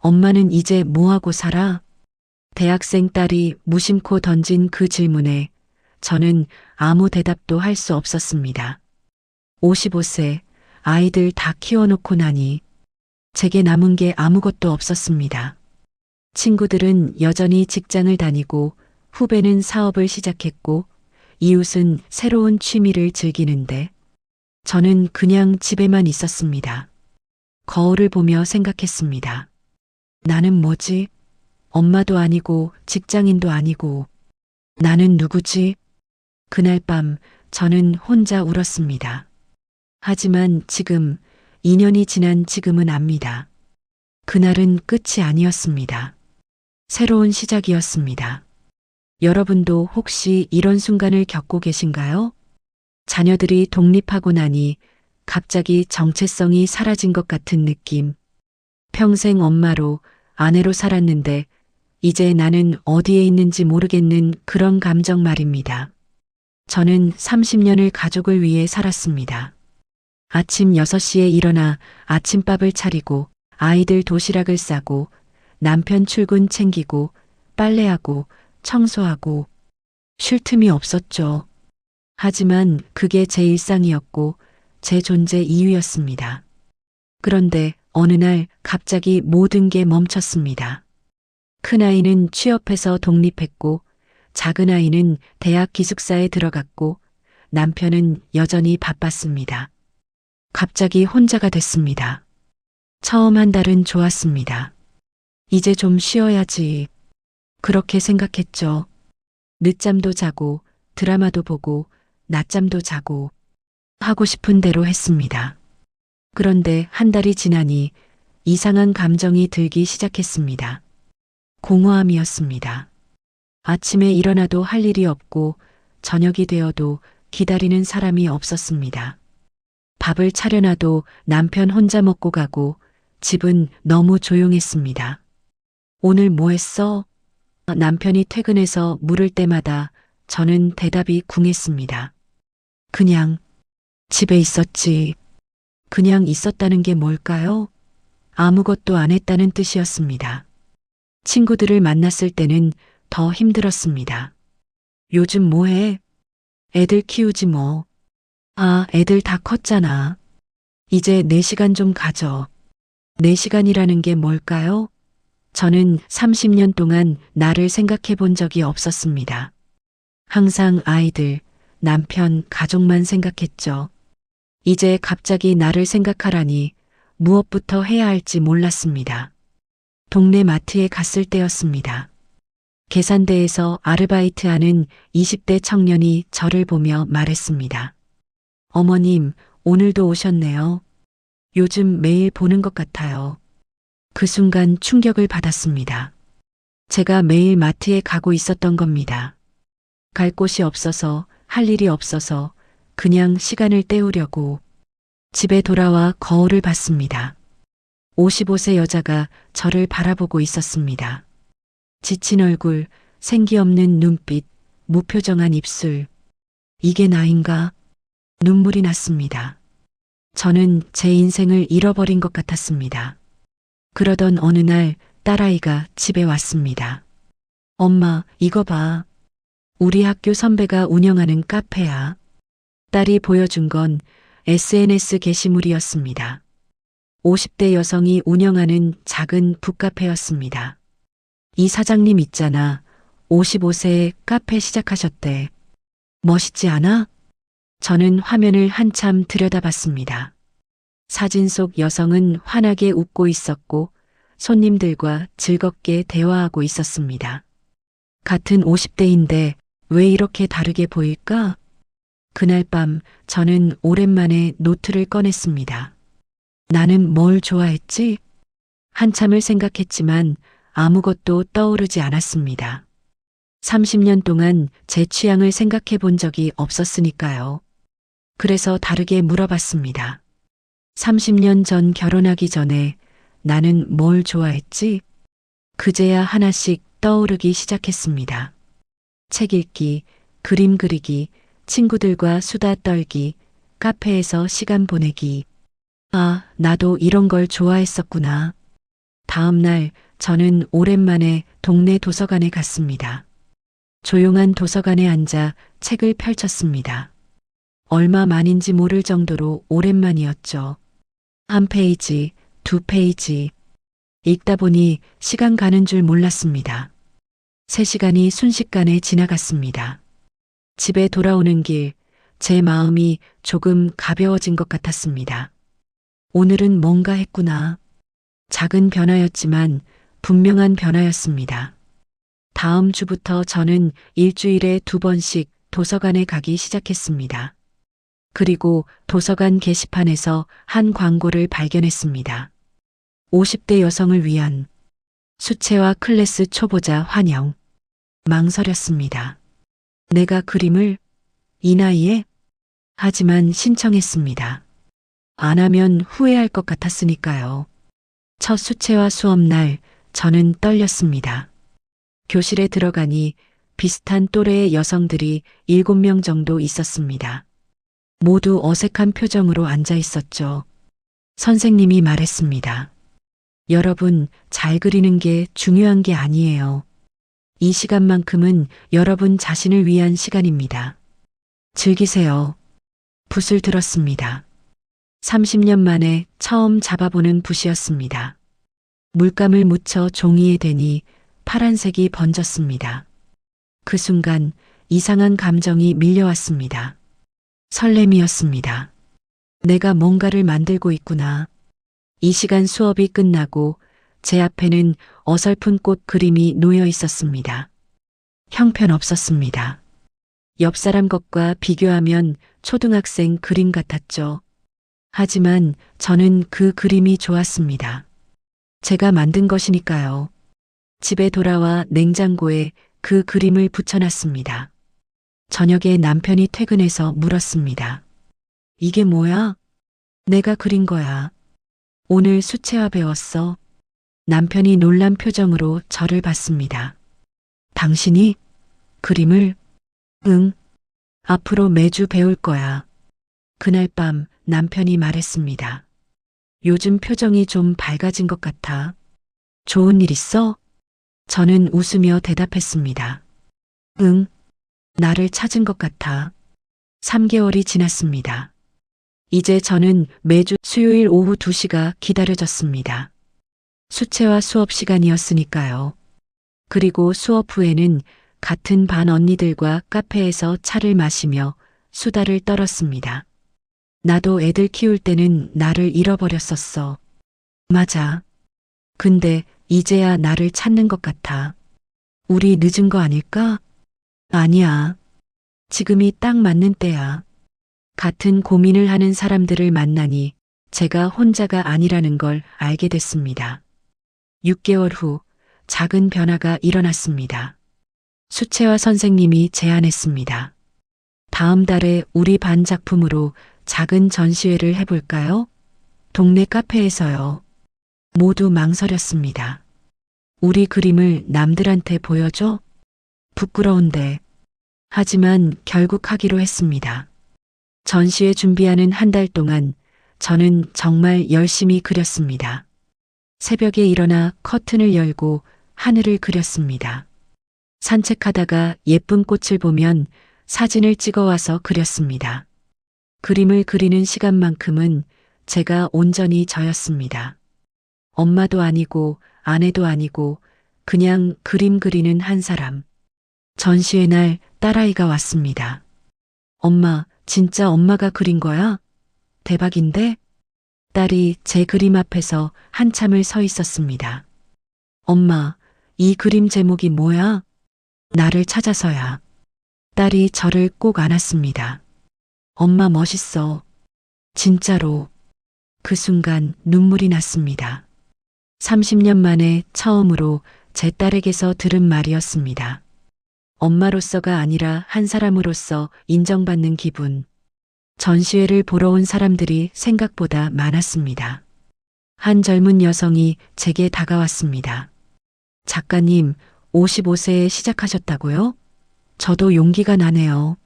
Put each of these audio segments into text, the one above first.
엄마는 이제 뭐하고 살아? 대학생 딸이 무심코 던진 그 질문에 저는 아무 대답도 할 수 없었습니다. 55세, 아이들 다 키워놓고 나니 제게 남은 게 아무것도 없었습니다. 친구들은 여전히 직장을 다니고 후배는 사업을 시작했고 이웃은 새로운 취미를 즐기는데 저는 그냥 집에만 있었습니다. 거울을 보며 생각했습니다. 나는 뭐지? 엄마도 아니고 직장인도 아니고 나는 누구지? 그날 밤 저는 혼자 울었습니다. 하지만 지금 2년이 지난 지금은 압니다. 그날은 끝이 아니었습니다. 새로운 시작이었습니다. 여러분도 혹시 이런 순간을 겪고 계신가요? 자녀들이 독립하고 나니 갑자기 정체성이 사라진 것 같은 느낌. 평생 엄마로, 아내로 살았는데 이제 나는 어디에 있는지 모르겠는 그런 감정 말입니다. 저는 30년을 가족을 위해 살았습니다. 아침 6시에 일어나 아침밥을 차리고 아이들 도시락을 싸고 남편 출근 챙기고 빨래하고 청소하고 쉴 틈이 없었죠. 하지만 그게 제 일상이었고 제 존재 이유였습니다. 그런데 어느 날 갑자기 모든 게 멈췄습니다. 큰아이는 취업해서 독립했고 작은 아이는 대학 기숙사에 들어갔고 남편은 여전히 바빴습니다. 갑자기 혼자가 됐습니다. 처음 한 달은 좋았습니다. 이제 좀 쉬어야지. 그렇게 생각했죠. 늦잠도 자고 드라마도 보고 낮잠도 자고 하고 싶은 대로 했습니다. 그런데 한 달이 지나니 이상한 감정이 들기 시작했습니다. 공허함이었습니다. 아침에 일어나도 할 일이 없고 저녁이 되어도 기다리는 사람이 없었습니다. 밥을 차려놔도 남편 혼자 먹고 가고 집은 너무 조용했습니다. 오늘 뭐 했어? 남편이 퇴근해서 물을 때마다 저는 대답이 궁했습니다. 그냥 집에 있었지. 그냥 있었다는 게 뭘까요? 아무것도 안 했다는 뜻이었습니다. 친구들을 만났을 때는 더 힘들었습니다. 요즘 뭐 해? 애들 키우지 뭐. 아, 애들 다 컸잖아. 이제 4시간 좀 가져. 4시간이라는 게 뭘까요? 저는 30년 동안 나를 생각해 본 적이 없었습니다. 항상 아이들, 남편, 가족만 생각했죠. 이제 갑자기 나를 생각하라니 무엇부터 해야 할지 몰랐습니다. 동네 마트에 갔을 때였습니다. 계산대에서 아르바이트하는 20대 청년이 저를 보며 말했습니다. 어머님, 오늘도 오셨네요. 요즘 매일 보는 것 같아요. 그 순간 충격을 받았습니다. 제가 매일 마트에 가고 있었던 겁니다. 갈 곳이 없어서, 할 일이 없어서 그냥 시간을 때우려고. 집에 돌아와 거울을 봤습니다. 55세 여자가 저를 바라보고 있었습니다. 지친 얼굴, 생기 없는 눈빛, 무표정한 입술. 이게 나인가? 눈물이 났습니다. 저는 제 인생을 잃어버린 것 같았습니다. 그러던 어느 날 딸아이가 집에 왔습니다. 엄마, 이거 봐. 우리 학교 선배가 운영하는 카페야. 딸이 보여준 건 SNS 게시물이었습니다. 50대 여성이 운영하는 작은 북카페였습니다. 이 사장님 있잖아. 55세에 카페 시작하셨대. 멋있지 않아? 저는 화면을 한참 들여다봤습니다. 사진 속 여성은 환하게 웃고 있었고 손님들과 즐겁게 대화하고 있었습니다. 같은 50대인데 왜 이렇게 다르게 보일까? 그날 밤 저는 오랜만에 노트를 꺼냈습니다. 나는 뭘 좋아했지? 한참을 생각했지만 아무것도 떠오르지 않았습니다. 30년 동안 제 취향을 생각해 본 적이 없었으니까요. 그래서 다르게 물어봤습니다. 30년 전 결혼하기 전에 나는 뭘 좋아했지? 그제야 하나씩 떠오르기 시작했습니다. 책 읽기, 그림 그리기, 친구들과 수다 떨기, 카페에서 시간 보내기. 아, 나도 이런 걸 좋아했었구나. 다음 날 저는 오랜만에 동네 도서관에 갔습니다. 조용한 도서관에 앉아 책을 펼쳤습니다. 얼마 만인지 모를 정도로 오랜만이었죠. 한 페이지, 두 페이지. 읽다 보니 시간 가는 줄 몰랐습니다. 3시간이 순식간에 지나갔습니다. 집에 돌아오는 길, 제 마음이 조금 가벼워진 것 같았습니다. 오늘은 뭔가 했구나. 작은 변화였지만 분명한 변화였습니다. 다음 주부터 저는 일주일에 2번씩 도서관에 가기 시작했습니다. 그리고 도서관 게시판에서 한 광고를 발견했습니다. 50대 여성을 위한 수채화 클래스 초보자 환영. 망설였습니다. 내가 그림을 이 나이에? 하지만 신청했습니다. 안 하면 후회할 것 같았으니까요. 첫 수채화 수업 날 저는 떨렸습니다. 교실에 들어가니 비슷한 또래의 여성들이 7명 정도 있었습니다. 모두 어색한 표정으로 앉아 있었죠. 선생님이 말했습니다. 여러분, 잘 그리는 게 중요한 게 아니에요. 이 시간만큼은 여러분 자신을 위한 시간입니다. 즐기세요. 붓을 들었습니다. 30년 만에 처음 잡아보는 붓이었습니다. 물감을 묻혀 종이에 대니 파란색이 번졌습니다. 그 순간 이상한 감정이 밀려왔습니다. 설렘이었습니다. 내가 뭔가를 만들고 있구나. 이 시간 수업이 끝나고 제 앞에는 어설픈 꽃 그림이 놓여 있었습니다. 형편없었습니다. 옆 사람 것과 비교하면 초등학생 그림 같았죠. 하지만 저는 그 그림이 좋았습니다. 제가 만든 것이니까요. 집에 돌아와 냉장고에 그 그림을 붙여놨습니다. 저녁에 남편이 퇴근해서 물었습니다. 이게 뭐야? 내가 그린 거야. 오늘 수채화 배웠어. 남편이 놀란 표정으로 저를 봤습니다. 당신이 그림을? 응. 앞으로 매주 배울 거야. 그날 밤 남편이 말했습니다. 요즘 표정이 좀 밝아진 것 같아. 좋은 일 있어? 저는 웃으며 대답했습니다. 응. 나를 찾은 것 같아. 3개월이 지났습니다. 이제 저는 매주 수요일 오후 2시가 기다려졌습니다. 수채화 수업 시간이었으니까요. 그리고 수업 후에는 같은 반 언니들과 카페에서 차를 마시며 수다를 떨었습니다. 나도 애들 키울 때는 나를 잃어버렸었어. 맞아. 근데 이제야 나를 찾는 것 같아. 우리 늦은 거 아닐까? 아니야. 지금이 딱 맞는 때야. 같은 고민을 하는 사람들을 만나니 제가 혼자가 아니라는 걸 알게 됐습니다. 6개월 후 작은 변화가 일어났습니다. 수채화 선생님이 제안했습니다. 다음 달에 우리 반 작품으로 작은 전시회를 해볼까요? 동네 카페에서요. 모두 망설였습니다. 우리 그림을 남들한테 보여줘? 부끄러운데. 하지만 결국 하기로 했습니다. 전시회 준비하는 한 달 동안 저는 정말 열심히 그렸습니다. 새벽에 일어나 커튼을 열고 하늘을 그렸습니다. 산책하다가 예쁜 꽃을 보면 사진을 찍어와서 그렸습니다. 그림을 그리는 시간만큼은 제가 온전히 저였습니다. 엄마도 아니고 아내도 아니고 그냥 그림 그리는 한 사람. 전시회 날 딸아이가 왔습니다. 엄마, 진짜 엄마가 그린 거야? 대박인데? 딸이 제 그림 앞에서 한참을 서 있었습니다. 엄마, 이 그림 제목이 뭐야? 나를 찾아서야. 딸이 저를 꼭 안았습니다. 엄마 멋있어. 진짜로. 그 순간 눈물이 났습니다. 30년 만에 처음으로 제 딸에게서 들은 말이었습니다. 엄마로서가 아니라 한 사람으로서 인정받는 기분. 전시회를 보러 온 사람들이 생각보다 많았습니다. 한 젊은 여성이 제게 다가왔습니다. 작가님, 55세에 시작하셨다고요? 저도 용기가 나네요.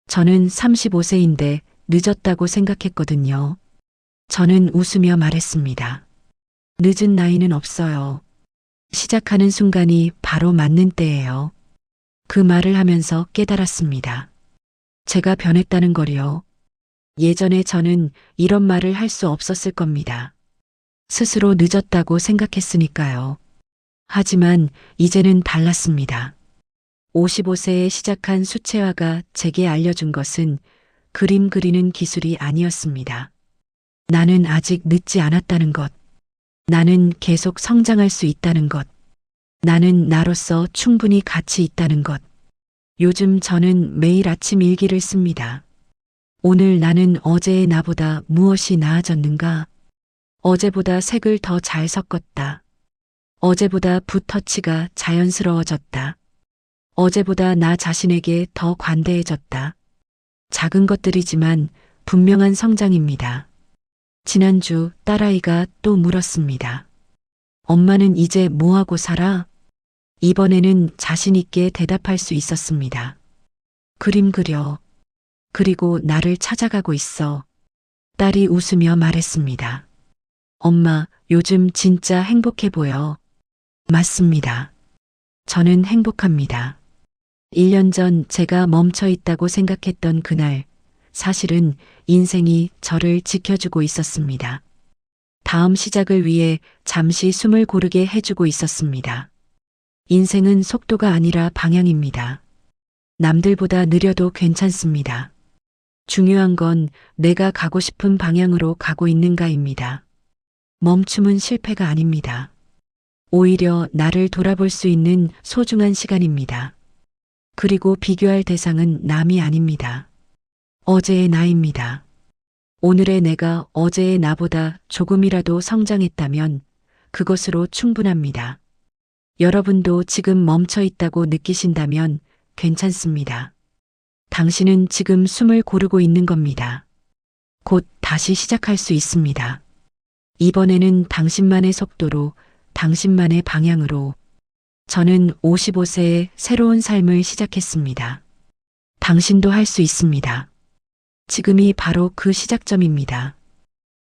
저는 35세인데 늦었다고 생각했거든요. 저는 웃으며 말했습니다. 늦은 나이는 없어요. 시작하는 순간이 바로 맞는 때예요. 그 말을 하면서 깨달았습니다. 제가 변했다는 걸요. 예전에 저는 이런 말을 할 수 없었을 겁니다. 스스로 늦었다고 생각했으니까요. 하지만 이제는 달랐습니다. 55세에 시작한 수채화가 제게 알려준 것은 그림 그리는 기술이 아니었습니다. 나는 아직 늦지 않았다는 것. 나는 계속 성장할 수 있다는 것. 나는 나로서 충분히 가치 있다는 것. 요즘 저는 매일 아침 일기를 씁니다. 오늘 나는 어제의 나보다 무엇이 나아졌는가? 어제보다 색을 더 잘 섞었다. 어제보다 붓터치가 자연스러워졌다. 어제보다 나 자신에게 더 관대해졌다. 작은 것들이지만 분명한 성장입니다. 지난주 딸아이가 또 물었습니다. 엄마는 이제 뭐하고 살아? 이번에는 자신있게 대답할 수 있었습니다. 그림 그려. 그리고 나를 찾아가고 있어. 딸이 웃으며 말했습니다. 엄마, 요즘 진짜 행복해 보여. 맞습니다. 저는 행복합니다. 1년 전 제가 멈춰 있다고 생각했던 그날, 사실은 인생이 저를 지켜주고 있었습니다. 다음 시작을 위해 잠시 숨을 고르게 해주고 있었습니다. 인생은 속도가 아니라 방향입니다. 남들보다 느려도 괜찮습니다. 중요한 건 내가 가고 싶은 방향으로 가고 있는가입니다. 멈춤은 실패가 아닙니다. 오히려 나를 돌아볼 수 있는 소중한 시간입니다. 그리고 비교할 대상은 남이 아닙니다. 어제의 나입니다. 오늘의 내가 어제의 나보다 조금이라도 성장했다면 그것으로 충분합니다. 여러분도 지금 멈춰 있다고 느끼신다면 괜찮습니다. 당신은 지금 숨을 고르고 있는 겁니다. 곧 다시 시작할 수 있습니다. 이번에는 당신만의 속도로, 당신만의 방향으로. 저는 55세에 새로운 삶을 시작했습니다. 당신도 할 수 있습니다. 지금이 바로 그 시작점입니다.